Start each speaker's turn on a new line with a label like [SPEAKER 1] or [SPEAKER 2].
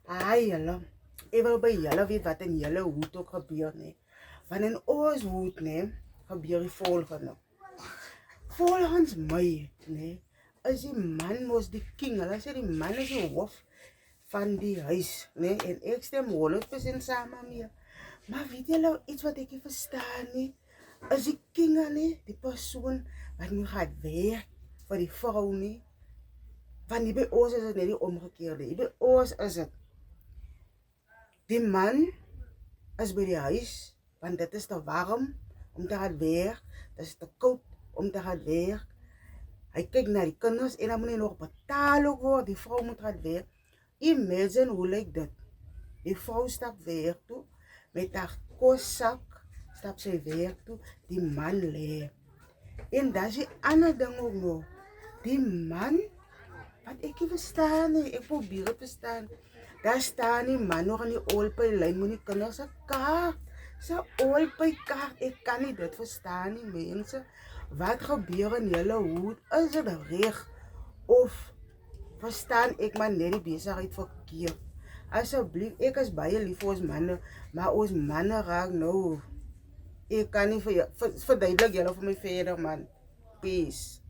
[SPEAKER 1] Ai julle, ek wil by julle weet wat in julle hoed ook gebeur nie. Want in ons hoed nee, gebeur die volgende. Volgens my, nee, is die man mos die king. Hulle sê die man is die hoof van die huis, nee, en ek stem 100% saam mee. Maar weet julle iets wat ek nie verstaan nie? Is die king nie die persoon wat moet gaan werk vir die vrou nie? Want hier by ons is dit net die omgekeerde. Hier by ons is dit die man is by die huis, want dit is te warm om te gaan werk, dit is te koud om te gaan werk. Hy kyk na die kinders en dan moet hy nog betaal ook word, die vrou moet gaan werk. Imagine hoe lyk dit. Die vrou stap werk toe, met haar kossak, stap sy werk toe, die man lê. En dan is die ander ding ook nog, die man, wat ek nie verstaan nie, ek probeer het verstaan, daar staan die man nog in die olpijlijn, moet die kinders een kaart, sy olpijkaart, ek kan nie dit verstaan nie, mense, wat gebeur in julle hoed, is dit reg, of verstaan ek maar net die besigheid verkeerd, asseblief, ek is baie lief vir ons manne, maar ons manne raak nou, ek kan nie verduidelik julle vir my verder man, peace.